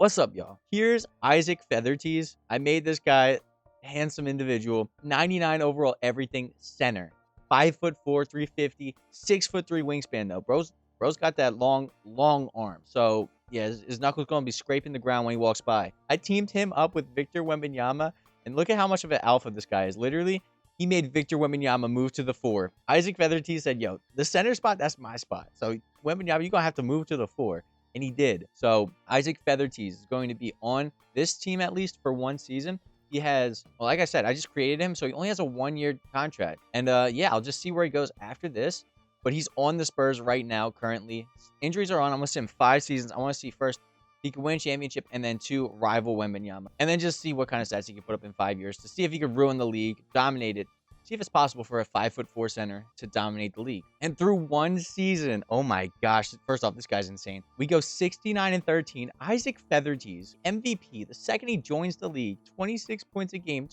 What's up, y'all? Here's Isaac Feathertees. I made this guy handsome individual, 99 overall everything center, 5'4", 350, 6'3" wingspan though. Bro's got that long arm. So yeah, his knuckles gonna be scraping the ground when he walks by. I teamed him up with Victor Wembanyama, and look at how much of an alpha this guy is. Literally, he made Victor Wembanyama move to the 4. Isaac Feathertees said, "Yo, the center spot, that's my spot. So Wembanyama, you're gonna have to move to the 4." And he did. So Isaac Feathertees is going to be on this team at least for one season. He has, well, like I said, I just created him, so he only has a 1-year contract. And yeah, I'll just see where he goes after this. But he's on the Spurs right now, currently. Injuries are on. I'm going to see him 5 seasons. I want to see first he can win a championship, and then 2, rival Wembanyama. And then just see what kind of stats he can put up in 5 years to see if he could ruin the league, dominate it. See if it's possible for a 5'4" center to dominate the league. And through one season, oh my gosh. First off, this guy's insane. We go 69-13. Isaac Feathertees, MVP. The second he joins the league, 26 points a game,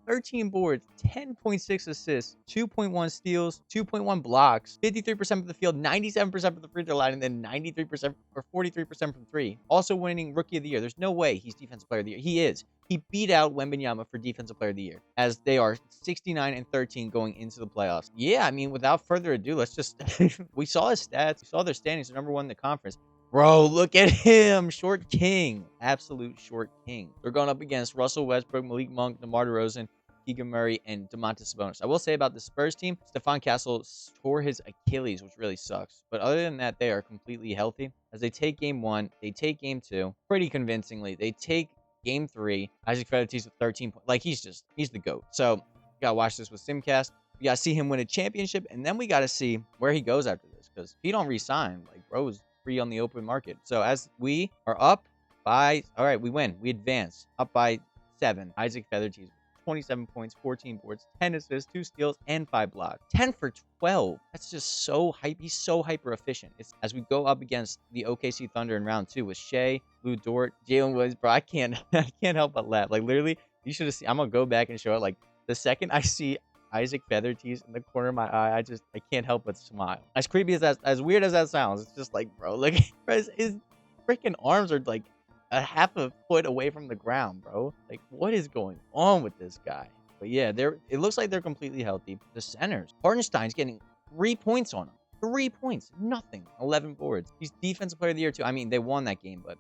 13 boards, 10.6 assists, 2.1 steals, 2.1 blocks, 53% of the field, 97% of the free throw line, and then 93% or 43% from 3. Also winning Rookie of the Year. There's no way he's Defensive Player of the Year. He is. He beat out Wembanyama for Defensive Player of the Year, as they are 69-13 going into the playoffs. Yeah, I mean, without further ado, let's just... we saw his stats. We saw their standings. They're number 1 in the conference. Bro, look at him. Short king. Absolute short king. They're going up against Russell Westbrook, Malik Monk, DeMar DeRozan, Keegan Murray, and Domantas Sabonis. I will say about the Spurs team, Stephon Castle tore his Achilles, which really sucks. But other than that, they are completely healthy. As they take game 1, they take game 2 pretty convincingly. They take game 3, Isaac Feathertees with 13 points. Like, he's the GOAT. So, you gotta watch this with Simcast. We gotta see him win a championship, and then we gotta see where he goes after this. Because if he don't resign, like, bro is free on the open market. So, as we are up by... Alright, we win. We advance. Up by 7. Isaac Feathertees, 27 points, 14 boards, 10 assists, 2 steals, and 5 blocks. 10 for 12. That's just so hype. He's so hyper efficient. It's as we go up against the OKC Thunder in round 2 with Shea, Lou Dort, Jalen Williams. Bro, I can't help but laugh. Like, literally, you should have seen. I'm gonna go back and show it. Like, the second I see Isaac Feathertees in the corner of my eye, I can't help but smile. As creepy as that, as weird as that sounds, it's just like, bro, look, his freaking arms are like a half a foot away from the ground, bro. Like, what is going on with this guy? But yeah, it looks like they're completely healthy. The centers, Hartenstein's getting 3 points on him. 3 points, nothing. 11 boards. He's Defensive Player of the Year too. I mean, they won that game, but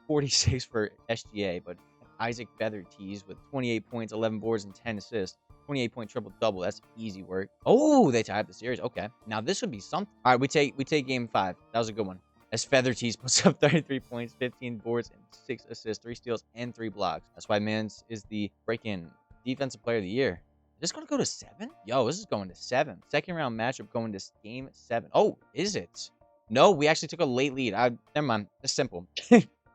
46 for SGA. But Isaac Feathertees with 28 points, 11 boards, and 10 assists. 28-point triple-double. That's easy work. Oh, they tied up the series. Okay, now this would be something. All right, we take game 5. That was a good one. As Feathertees puts up 33 points, 15 boards, and 6 assists, 3 steals, and 3 blocks. That's why Mans is the freaking Defensive Player of the Year. Is this going to go to 7? Yo, this is going to 7. Second round matchup going to game 7. Oh, is it? No, we actually took a late lead. Never mind. It's simple.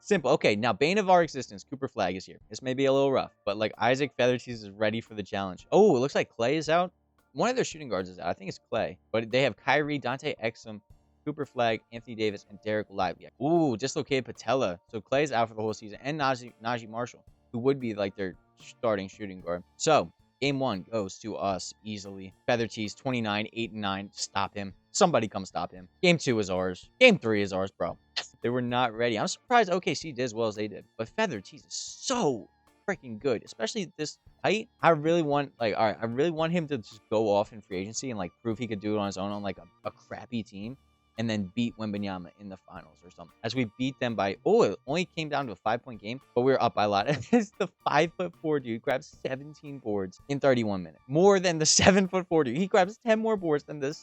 Simple. Okay, now Bane of our existence, Cooper Flag is here. This may be a little rough, but like Isaac Feathertees is ready for the challenge. Oh, it looks like Clay is out. One of their shooting guards is out. I think it's Clay. But they have Kyrie, Dante Exum, Cooper Flag, Anthony Davis, and Derek Lively. Ooh, dislocated patella. So Clay's out for the whole season. And Najee Marshall, who would be like their starting shooting guard. So game 1 goes to us easily. Feathertees, 29, 8-9. Stop him. Somebody come stop him. Game 2 is ours. Game 3 is ours, bro. They were not ready. I'm surprised OKC did as well as they did. But Feathertees is so freaking good, especially at this height. I really want, like, all right, I really want him to just go off in free agency and like prove he could do it on his own on like a crappy team, and then beat Wembanyama in the finals or something. As we beat them by, oh, it only came down to a 5-point game, but we were up by a lot. It's the 5'4" dude grabs 17 boards in 31 minutes. More than the 7'4" dude. He grabs 10 more boards than the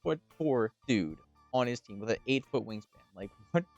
7'4" dude on his team with an 8-foot wingspan. Like,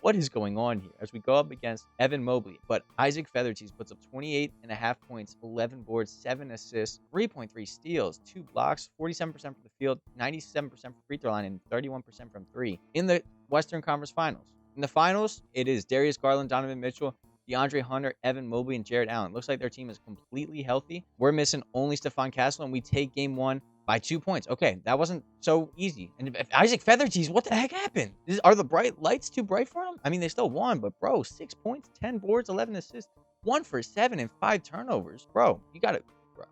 what is going on here? As we go up against Evan Mobley, but Isaac Feathertees puts up 28.5 points, 11 boards, 7 assists, 3.3 steals, 2 blocks, 47% from the field, 97% from free throw line, and 31% from 3 in the Western Conference Finals. In the finals, it is Darius Garland, Donovan Mitchell, DeAndre Hunter, Evan Mobley, and Jared Allen. Looks like their team is completely healthy. We're missing only Stephon Castle, and we take game 1 by 2 points. Okay, that wasn't so easy. And if Isaac Feathertees, what the heck happened? Are the bright lights too bright for him? I mean, they still won, but bro, 6 points, 10 boards, 11 assists, 1 for 7, and 5 turnovers. Bro, you got to...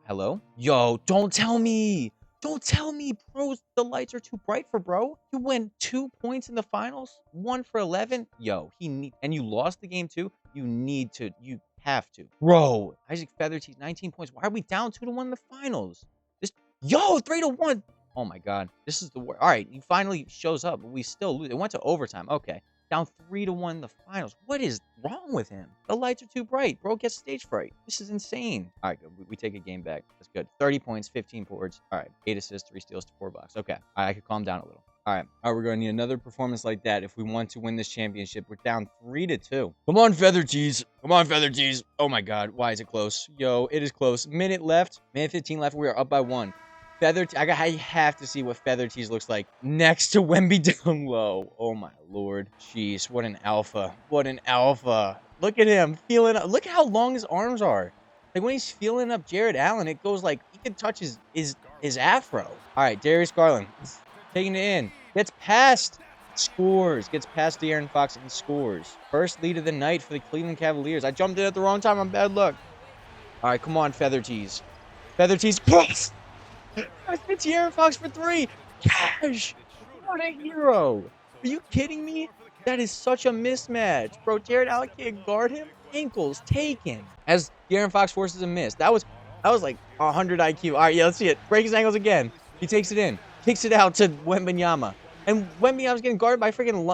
Hello? Yo, don't tell me. Don't tell me, bro, the lights are too bright for bro. You win 2 points in the finals, 1 for 11. Yo, and you lost the game too. You need to. You have to. Bro, Isaac Feathertees, 19 points. Why are we down 2-1 in the finals? This, yo, 3-1. Oh my God, this is the worst. All right, he finally shows up, but we still lose. It went to overtime. Okay, down 3-1 in the finals. What is wrong with him? The lights are too bright. Bro gets stage fright. This is insane. All right, good. We take a game back. That's good. 30 points, 15 boards. All right, 8 assists, 3 steals to 4 blocks. Okay, all right, I could calm down a little. All right, we're going to need another performance like that if we want to win this championship. We're down 3-2. Come on, Feathertees. Come on, Feathertees. Oh my God, why is it close? Yo, it is close. Minute left. Minute 15 left. We are up by 1. I have to see what Feathertees looks like next to Wemby down low. Oh my Lord. Jeez, what an alpha. What an alpha. Look at him feeling up. Look at how long his arms are. Like when he's feeling up Jared Allen, it goes like he could touch his afro. All right, Darius Garland taking it in. Gets past. Scores. Gets past De'Aaron Fox and scores. First lead of the night for the Cleveland Cavaliers. I jumped in at the wrong time. I'm bad luck. All right, come on, Feathertees. Feathertees. Yes! I hit De'Aaron Fox for 3. Cash! What a hero! Are you kidding me? That is such a mismatch. Bro, Jared Allen can't guard him. Ankles taken. As De'Aaron Fox forces a miss. That was like 100 IQ. All right, yeah, let's see it. Break his ankles again. He takes it in. Kicks it out to Wembanyama. And Wembanyama's getting guarded by freaking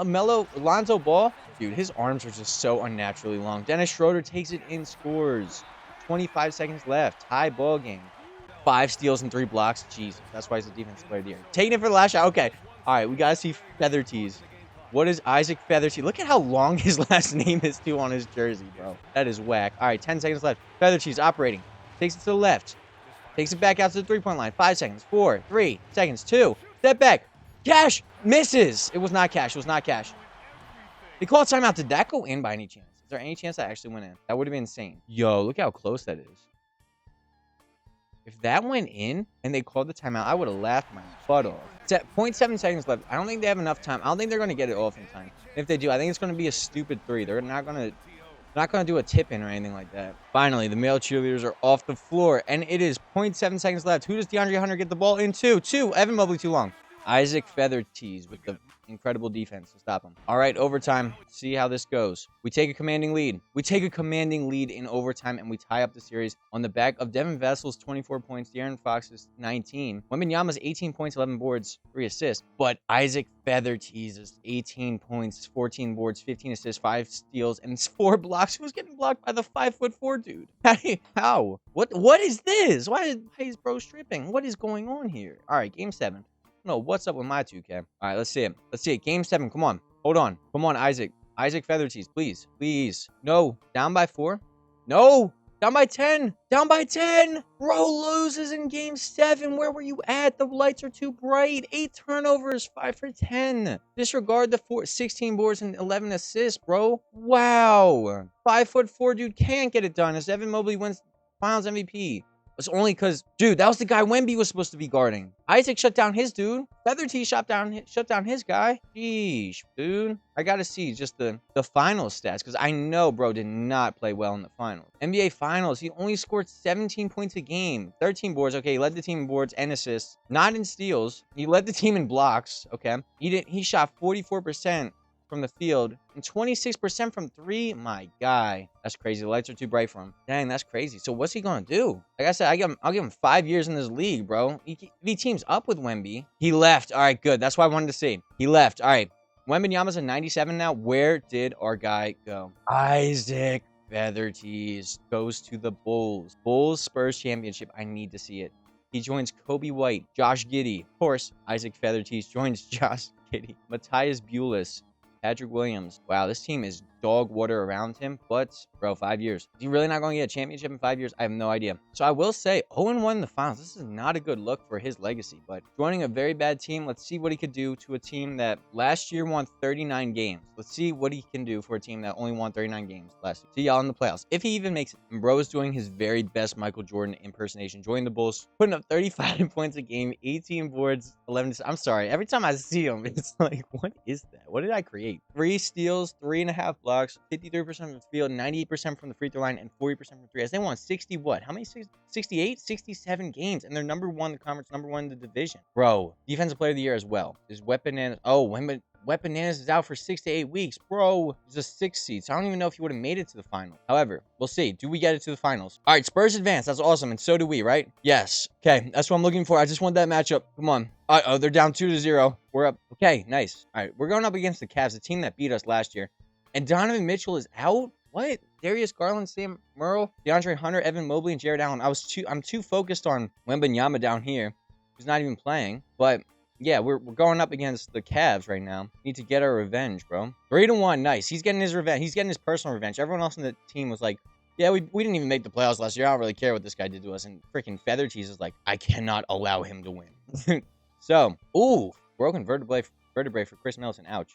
Lonzo Ball. Dude, his arms are just so unnaturally long. Dennis Schroeder takes it in, scores. 25 seconds left. Tie ball game. 5 steals and 3 blocks. Jesus, that's why he's a defensive player of the year. Taking it for the last shot. Okay. All right, we got to see Feathertees. What is Isaac Feathertees? Look at how long his last name is, too, on his jersey, bro. That is whack. All right, 10 seconds left. Feathertees operating. Takes it to the left. Takes it back out to the three-point line. 5 seconds. 4, 3 seconds. 2. Step back. Cash. Misses. It was not Cash. It was not Cash. They called timeout. Did that go in by any chance? Is there any chance that actually went in? That would have been insane. Yo, look how close that is. If that went in and they called the timeout, I would have laughed my butt off. It's at 0.7 seconds left. I don't think they have enough time. I don't think they're going to get it off in time. If they do, I think it's going to be a stupid 3. They're not going to do a tip-in or anything like that. Finally, the male cheerleaders are off the floor, and it is 0.7 seconds left. Who does DeAndre Hunter get the ball into? 2. Evan Mobley too long. Isaac Feathertees with the incredible defense to stop him. All right, overtime. See how this goes. We take a commanding lead. We take a commanding lead in overtime, and we tie up the series on the back of Devin Vessel's 24 points, De'Aaron Fox's 19, Wembanyama's 18 points, 11 boards, 3 assists. But Isaac Feathertees is 18 points, 14 boards, 15 assists, 5 steals, and 4 blocks. He was getting blocked by the 5'4" dude. How? What is this? Why is bro stripping? What is going on here? All right, game 7. No, what's up with my 2K? All right, let's see it. Let's see it. Game 7. Come on. Hold on. Come on, Isaac. Isaac Feathertees, please. Please. No. Down by 4. No. Down by 10. Down by 10. Bro loses in game 7. Where were you at? The lights are too bright. 8 turnovers. 5 for 10. Disregard the 16 boards and 11 assists, bro. Wow. 5'4" dude can't get it done as Evan Mobley wins Finals MVP. It's only because, dude, that was the guy Wemby was supposed to be guarding. Isaac shut down his dude. Feathertees shut down his guy. Jeez, dude. I got to see just the final stats because I know bro did not play well in the finals. NBA Finals, he only scored 17 points a game. 13 boards. Okay, he led the team in boards and assists. Not in steals. He led the team in blocks. Okay. He shot 44% from the field and 26% from 3. My guy, that's crazy. The lights are too bright for him. Dang, that's crazy. So what's he gonna do? Like I said, I'll give him 5 years in this league, bro. If he teams up with Wemby, he left. All right, good. That's what I wanted to see. He left. All right, Wembanyama's a 97 now. Where did our guy go? Isaac Feathertees goes to the Bulls. Bulls Spurs championship. I need to see it. He joins Kobe White, Josh Giddey. Of course, Isaac Feathertees joins Josh Giddey, Matthias Buelis, Patrick Williams. Wow, this team is dog water around him, but, bro, 5 years. Is he really not going to get a championship in 5 years? I have no idea. So I will say, 0-1 in the finals. This is not a good look for his legacy, but joining a very bad team, let's see what he could do to a team that last year won 39 games. Let's see what he can do for a team that only won 39 games last year. See y'all in the playoffs. If he even makes it. And bro is doing his very best Michael Jordan impersonation, joining the Bulls, putting up 35 points a game, 18 boards, 11. I'm sorry. Every time I see him, it's like, what is that? What did I create? 3 steals, 3.5 blocks, 53% from the field, 98% from the free throw line, and 40% from three. As they won 60 what? How many? 68? 67 games, and they're number one in the conference, number one in the division. Bro, defensive player of the year as well is Weapon. Oh, Weapon-Bananas is out for 6 to 8 weeks. Bro, he's a 6 seed, so I don't even know if he would have made it to the final. However, we'll see. Do we get it to the finals? All right, Spurs advance. That's awesome, and so do we, right? Yes. Okay, that's what I'm looking for. I just want that matchup. Come on. Oh, they're down 2-0. We're up. Okay, nice. All right, we're going up against the Cavs, the team that beat us last year. And Donovan Mitchell is out? What? Darius Garland, Sam Merle, DeAndre Hunter, Evan Mobley, and Jared Allen. I'm too focused on Wembanyama down here, who's not even playing. But yeah, we're going up against the Cavs right now. Need to get our revenge, bro. 3-1, nice. He's getting his revenge. He's getting his personal revenge. Everyone else on the team was like, yeah, we didn't even make the playoffs last year. I don't really care what this guy did to us. And freaking Feather Cheese is like, I cannot allow him to win. So, ooh, broken vertebrae for Chris Middleton. Ouch.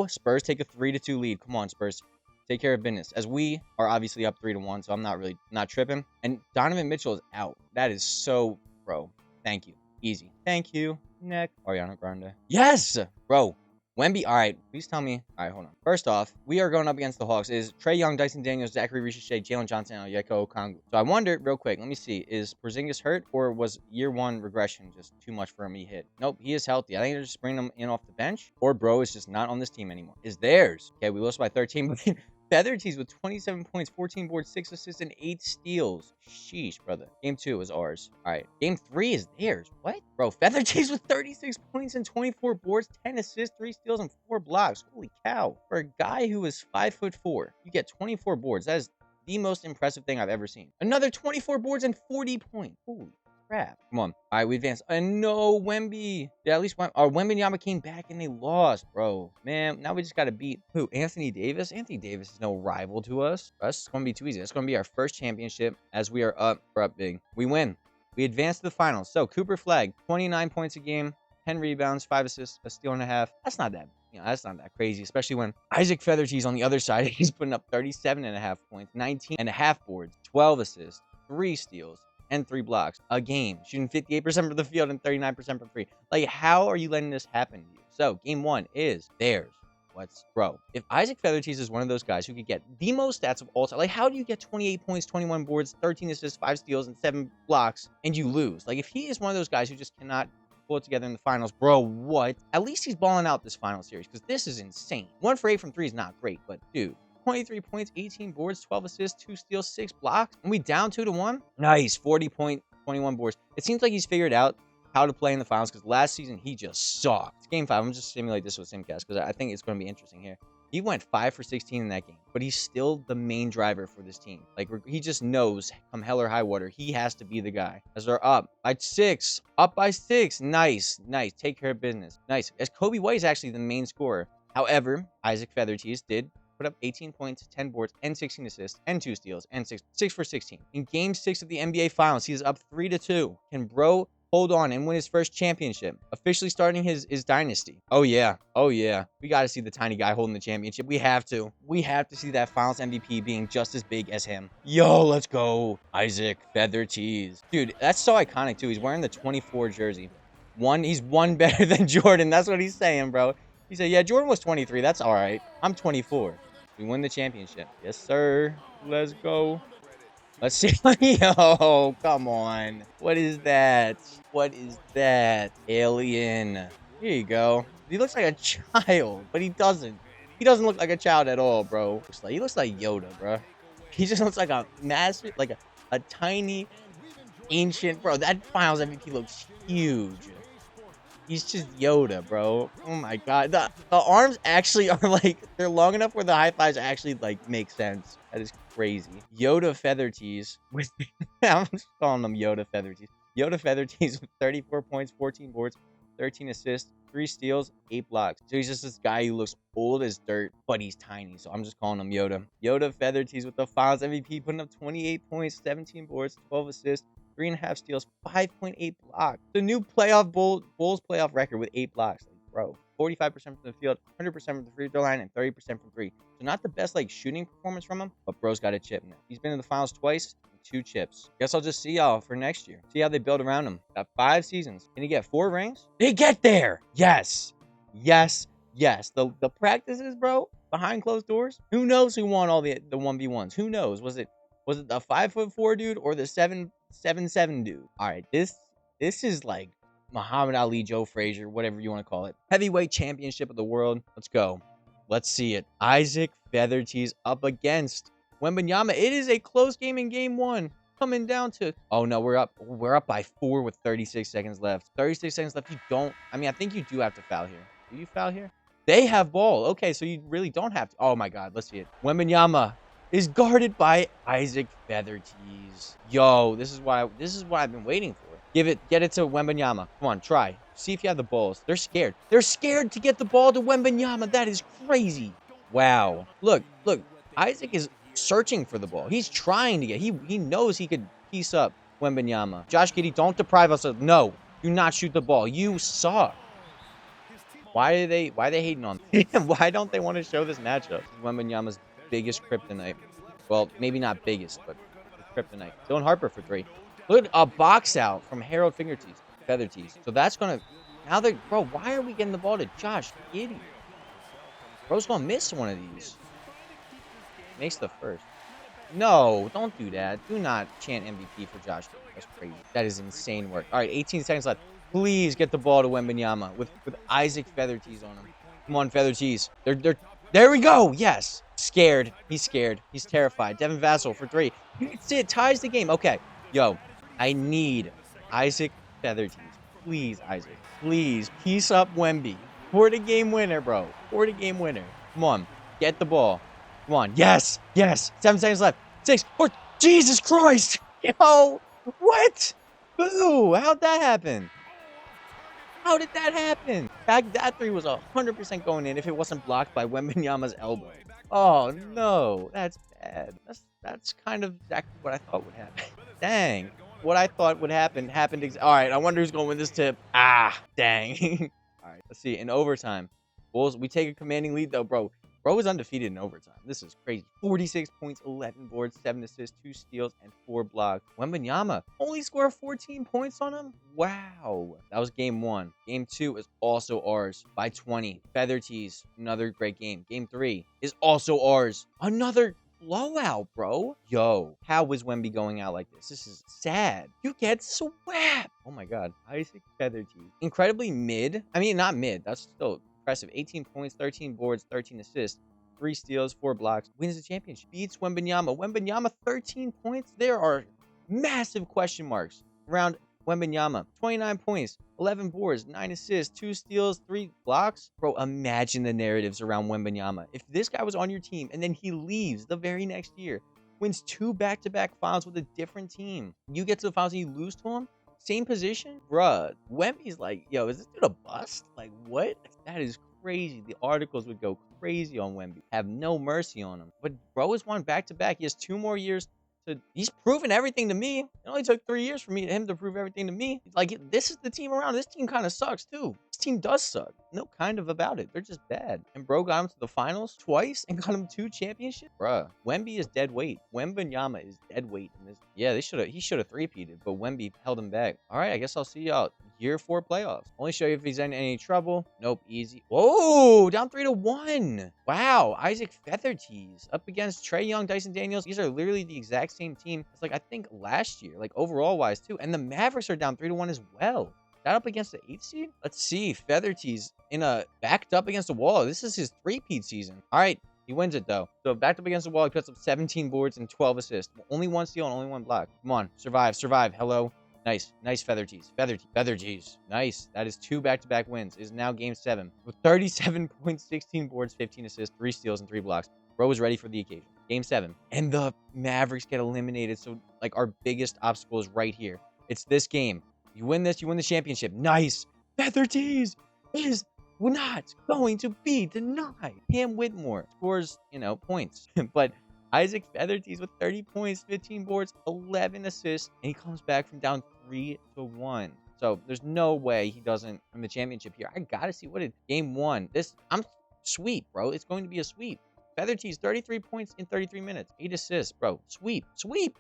Spurs take a 3-2 lead. Come on, Spurs. Take care of business. As we are obviously up 3-1, so I'm not tripping. And Donovan Mitchell is out. That is so, bro. Thank you. Easy. Thank you. Next. Ariana Grande. Yes! Bro. Wemby. All right. Please tell me. All right, hold on. First off, we are going up against the Hawks. Is Trae Young, Dyson Daniels, Zachary Ricochet, Jalen Johnson, and Oyeko Okongwu. So I wonder, real quick, let me see. Is Porzingis hurt, or was year one regression just too much for him to hit? Nope, he is healthy. I think they're just bringing him in off the bench, or bro is just not on this team anymore. Is theirs. Okay, we lost by 13. Feather Tees with 27 points, 14 boards, 6 assists, and 8 steals. Sheesh, brother. Game 2 is ours. All right. Game 3 is theirs. What? Bro, Feather Tees with 36 points and 24 boards, 10 assists, 3 steals, and 4 blocks. Holy cow. For a guy who is 5'4", you get 24 boards. That is the most impressive thing I've ever seen. Another 24 boards and 40 points. Holy crap. Come on. All right, we advanced. And no, Wemby. Yeah, at least Wembanyama came back and they lost, bro. Man, now we just got to beat who? Anthony Davis? Anthony Davis is no rival to us. That's going to be too easy. That's going to be our first championship as we are up. We're up big. We win. We advance to the finals. So, Cooper Flag, 29 points a game, 10 rebounds, 5 assists, a steal and a half. That's not that, that's not that crazy, especially when Isaac Feathercheese on the other side, he's putting up 37.5 points, 19.5 boards, 12 assists, 3 steals, and 3 blocks a game, shooting 58% from the field and 39% from free. Like, how are you letting this happen to you? So, game 1 is theirs. Bro, if Isaac Feathercheese is one of those guys who could get the most stats of all time, like, how do you get 28 points, 21 boards, 13 assists, 5 steals, and 7 blocks, and you lose? Like, if he is one of those guys who just cannot pull it together in the finals, bro, what? At least he's balling out this final series, because this is insane. 1 for 8 from 3 is not great, but, dude, 23 points, 18 boards, 12 assists, 2 steals, 6 blocks, and we down 2-1? Nice, 40 point, 21 boards. It seems like he's figured out how to play in the finals, because last season he just sucked. Game 5, I'm just simulate this with Simcast, because I think it's going to be interesting here. He went 5 for 16 in that game, but he's still the main driver for this team. Like, he just knows, come hell or high water, he has to be the guy. As they're up by 6. Up by 6. Nice. Take care of business. Nice. As Kobe White is actually the main scorer. However, Isaac Feathercheese did put up 18 points, 10 boards, and 16 assists, and 2 steals, and 6 for 16. In Game 6 of the NBA Finals, he is up 3-2. Can bro hold on and win his first championship, officially starting his dynasty? Oh yeah. We got to see the tiny guy holding the championship. We have to see that Finals MVP being just as big as him. Yo, let's go, Isaac Feathercheese. Dude, that's so iconic too. He's wearing the 24 jersey. He's one better than Jordan. That's what he's saying, bro. He said, yeah, Jordan was 23. That's all right. I'm 24. We win the championship. Yes, sir. Let's go. Let's see. Yo, come on. What is that? Alien. Here you go. He looks like a child, but he doesn't. He doesn't look like a child at all, bro. He looks like Yoda, bro. He just looks like a massive, like a tiny, ancient, bro. That Finals MVP looks huge. He's just Yoda, bro. Oh my god. The arms actually are like, they're long enough where the high fives actually like make sense. That is crazy. Yoda Feathercheese with I'm just calling them Yoda Feathercheese. Yoda Feathercheese with 34 points, 14 boards, 13 assists, 3 steals, 8 blocks. So he's just this guy who looks old as dirt, but he's tiny. So I'm just calling him Yoda. Yoda Feathercheese with the Finals MVP, putting up 28 points, 17 boards, 12 assists, 3.5 steals, 5.8 blocks. The new Bulls playoff record with 8 blocks. Like, bro, 45% from the field, 100% from the free throw line, and 30% from 3. So not the best like shooting performance from him, but bro's got a chip now. He's been in the finals twice, and 2 chips. Guess I'll just see y'all for next year. See how they build around him. Got 5 seasons. Can he get 4 rings? They get there. Yes. The practices, bro. behind closed doors? Who knows who won all the 1v1s? Who knows? Was it the 5'4" dude or the 7'7" dude? All right, this is like Muhammad Ali, Joe Frazier, whatever you want to call it. Heavyweight championship of the world. Let's go. Let's see it. Isaac Feathertees up against Wembanyama. It is a close game in game 1. Coming down to, oh no, we're up by 4 with 36 seconds left. 36 seconds left. I think you do have to foul here. Do you foul here? They have ball. Okay, so you really don't have to. Oh my God, let's see it. Wembanyama is guarded by Isaac Feathertees. Yo, this is what I've been waiting for. Get it to Wembanyama. Come on, try. See if you have the balls. They're scared. They're scared to get the ball to Wembanyama. That is crazy. Wow. Look. Isaac is searching for the ball. He's trying to get. He knows he could piece up Wembanyama. Josh Giddey, don't deprive us of. No, do not shoot the ball. You suck. Why are they hating on him? Why don't they want to show this matchup? Wembanyama's biggest kryptonite. Well, maybe not biggest, but kryptonite. Dylan Harper for 3. Look, a box out from Harold Feathertees. So that's gonna. Now they're, bro. Why are we getting the ball to Josh Giddey? Bro's gonna miss one of these. Makes the first. No, don't do that. Do not chant MVP for Josh Giddey. That's crazy. That is insane work. All right, 18 seconds left. Please get the ball to Wembanyama with Isaac Feathertees on him. Come on, Feathertees. There we go. Yes. Scared. He's scared. He's terrified. Devin Vassell for 3. That's it. Ties the game. Okay. Yo, I need Isaac Feathertees. Please, Isaac. Please. Piece up Wemby. For the game winner, bro. For the game winner. Come on. Get the ball. Come on. Yes. 7 seconds left. 6, 4. Jesus Christ. Yo. What? Boo. How'd that happen? How did that happen? That 3 was 100% going in if it wasn't blocked by Wembanyama's elbow. Oh, no. That's bad. That's kind of exactly what I thought would happen. Dang. What I thought would happen happened. All right, I wonder who's going to win this tip. Ah, dang. All right, let's see. In overtime, Bulls, we take a commanding lead, though, bro. Bro is undefeated in overtime. This is crazy. 46 points, 11 boards, 7 assists, 2 steals, and 4 blocks. Wembanyama only scored 14 points on him? Wow. That was game 1. Game 2 is also ours by 20. Feathertees, another great game. Game 3 is also ours. Another blowout, bro. Yo, how is Wemby going out like this? This is sad. You get swept. Oh my God. Isaac Feathertees. Incredibly mid. I mean, not mid. That's still impressive. 18 points, 13 boards, 13 assists, 3 steals, 4 blocks. Wins the championship. Beats Wembanyama. Wembanyama, 13 points. There are massive question marks around Wembanyama. 29 points, 11 boards, 9 assists, 2 steals, 3 blocks. Bro, imagine the narratives around Wembanyama. If this guy was on your team and then he leaves the very next year, wins 2 back-to-back finals with a different team, you get to the finals and you lose to him? Same position? Bruh, Wemby's like, yo, is this dude a bust? Like, what? That is crazy. The articles would go crazy on Wemby. Have no mercy on him. But bro has won back-to-back. He has 2 more years. He's proven everything to me. It only took 3 years for him to prove everything to me. Like, this is the team around. This team kind of sucks, too. This team does suck. No kind of about it. They're just bad. And bro got him to the finals twice and got him 2 championships. Bruh, Wemby is dead weight. Wembanyama is dead weight in this. Yeah, he should have three-peated, but Wemby held him back. All right, I guess I'll see y'all year 4 playoffs. Only show you if he's in any trouble. Nope, easy. Whoa, down 3-1. Wow, Isaac Feathertees up against Trae Young, Dyson Daniels. These are literally the exact same team as, like, I think last year, like overall wise too. And the Mavericks are down 3-1 as well. That up against the 8th seed? Let's see. Feathertees in a backed up against the wall. This is his 3-peat season. All right. He wins it, though. So, backed up against the wall, he puts up 17 boards and 12 assists. Only 1 steal and only 1 block. Come on. Survive. Hello. Nice. Feathertees. Feathertees. Nice. That is 2 back-to-back wins. It is now game 7 with 37 points, 16 boards, 15 assists, 3 steals, and 3 blocks. Bro is ready for the occasion. Game 7. And the Mavericks get eliminated. So, like, our biggest obstacle is right here. It's this game. You win this, you win the championship. Nice. Feathertees is not going to be denied. Cam Whitmore scores, points. But Isaac Feathertees with 30 points, 15 boards, 11 assists, and he comes back from down 3-1. So there's no way he doesn't win the championship here. I gotta see what it game 1. I'm sweep, bro. It's going to be a sweep. Feathertees, 33 points in 33 minutes. 8 assists, bro. Sweep.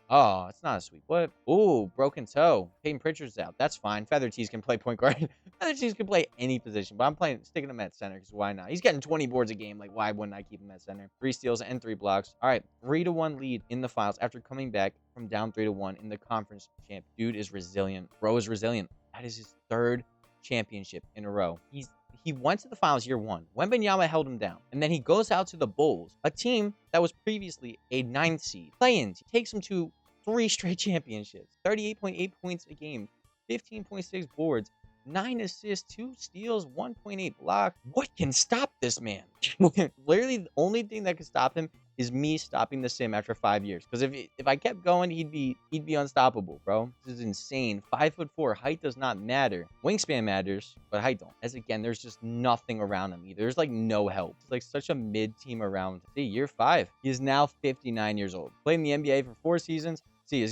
Oh, it's not a sweep. What? Ooh, broken toe. Peyton Pritchard's out. That's fine. Feathertees can play point guard. Featherties could play any position, but I'm sticking him at center because why not? He's getting 20 boards a game. Like, why wouldn't I keep him at center? 3 steals and 3 blocks. All right, 3-1 lead in the finals after coming back from down 3-1 in the conference champ. Dude is resilient. Bro is resilient. That is his 3rd championship in a row. He went to the finals year 1. Wembanyama held him down. And then he goes out to the Bulls, a team that was previously a 9th seed. Play-in, takes him to 3 straight championships. 38.8 points a game. 15.6 boards. 9 assists, 2 steals, 1.8 blocks. What can stop this man? Literally, the only thing that can stop him is me stopping the sim after 5 years. Because if I kept going, he'd be unstoppable, bro. This is insane. 5'4", height does not matter. Wingspan matters, but height don't. As again, there's just nothing around him either. There's like no help. It's like such a mid team around. See, year 5. He is now 59 years old. Played in the NBA for 4 seasons. See,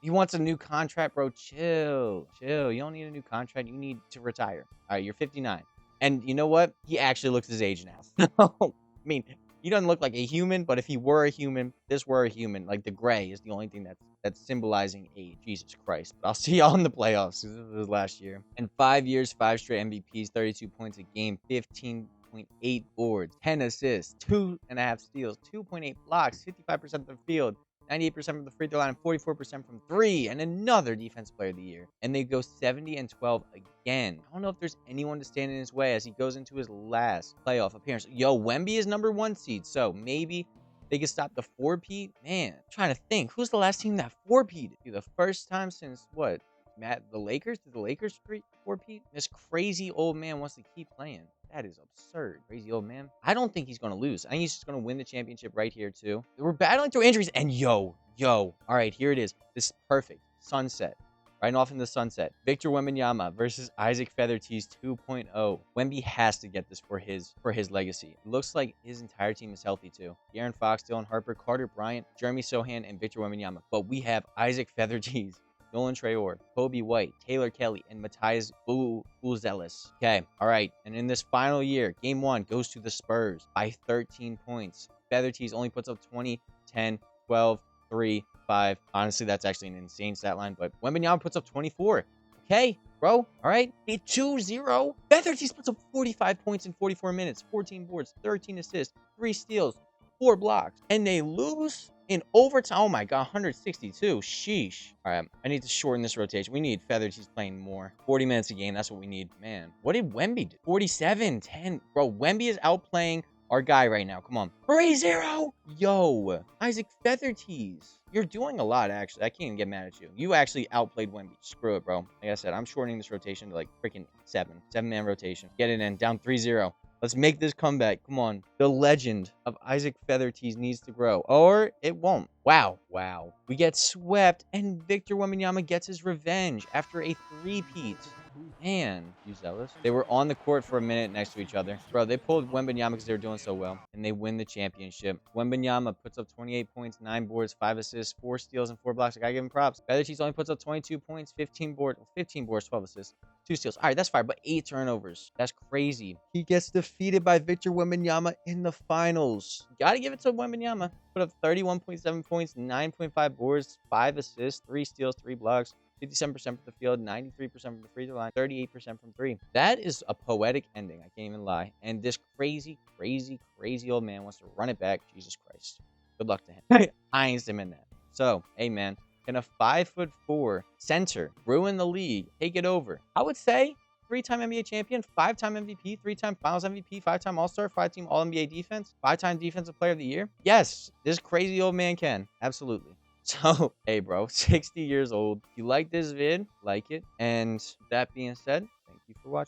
he wants a new contract, bro. Chill. You don't need a new contract. You need to retire. All right, you're 59. And you know what? He actually looks his age now. I mean, he doesn't look like a human, but if he were a human, this were a human. Like, the gray is the only thing that's symbolizing age. Jesus Christ. But I'll see y'all in the playoffs. This was last year. In 5 years, 5 straight MVPs, 32 points a game, 15.8 boards, 10 assists, 2.5 steals, 2.8 blocks, 55% of the field, 98% from the free throw line, and 44% from 3, and another defensive player of the year. And they go 70-12 again. I don't know if there's anyone to stand in his way as he goes into his last playoff appearance. Yo, Wemby is number 1 seed, so maybe they can stop the 4-peat. Man, I'm trying to think. Who's the last team that 4-peated? The first time since what? The Lakers? Did the Lakers 4-peat? This crazy old man wants to keep playing. That is absurd. Crazy old man. I don't think he's going to lose. I think he's just going to win the championship right here, too. We're battling through injuries. And yo. All right, here it is. This is perfect. Sunset. Right off in the sunset. Victor Wembanyama versus Isaac Feathertees 2.0. Wemby has to get this for his legacy. It looks like his entire team is healthy, too. De'Aaron Fox, Dylan Harper, Carter Bryant, Jeremy Sohan, and Victor Wembanyama. But we have Isaac Feathertees, Nolan Traore, Kobe White, Taylor Kelly, and Matthias Buzelis. Okay, all right. And in this final year, Game 1 goes to the Spurs by 13 points. Feathertees only puts up 20, 10, 12, 3, 5. Honestly, that's actually an insane stat line, but Wembanyama puts up 24. Okay, bro. All right. 2-0. Feathertees puts up 45 points in 44 minutes, 14 boards, 13 assists, 3 steals, 4 blocks. And they lose in overtime. Oh my god, 162. Sheesh. All right, I need to shorten this rotation. We need Feathertees playing more. 40 minutes a game. That's what we need. Man, what did Wemby do? 47, 10. Bro, Wemby is outplaying our guy right now. Come on. 3-0. Yo, Isaac Feathertees. You're doing a lot, actually. I can't even get mad at you. You actually outplayed Wemby. Screw it, bro. Like I said, I'm shortening this rotation to like freaking 7-man rotation. Get it in. Down 3-0. Let's make this comeback. Come on. The legend of Isaac Feathertees needs to grow, or it won't. Wow. We get swept, and Victor Wembanyama gets his revenge after a 3-peat. Man, you zealous. They were on the court for a minute next to each other. Bro, they pulled Wembanyama because they were doing so well, and they win the championship. Wembanyama puts up 28 points, 9 boards, 5 assists, 4 steals, and 4 blocks. I gotta give him props. Feathertees only puts up 22 points, 15 boards, 12 assists, 2 steals. All right, that's fine, but 8 turnovers. That's crazy. He gets defeated by Victor Wembanyama in the finals. Gotta give it to Wembanyama. Put up 31.7 points, 9.5 boards, 5 assists, 3 steals, 3 blocks. 57% from the field, 93% from the free throw line, 38% from 3. That is a poetic ending. I can't even lie. And this crazy old man wants to run it back. Jesus Christ. Good luck to him. I ain't simming that. So, hey, man. Can a 5'4" center ruin the league? Take it over. I would say 3-time NBA champion, 5-time MVP, 3-time Finals MVP, 5-time All-Star, 5-team All-NBA defense, 5-time Defensive Player of the Year. Yes, this crazy old man can. Absolutely. So, hey, bro, 60 years old. If you like this vid, like it. And that being said, thank you for watching.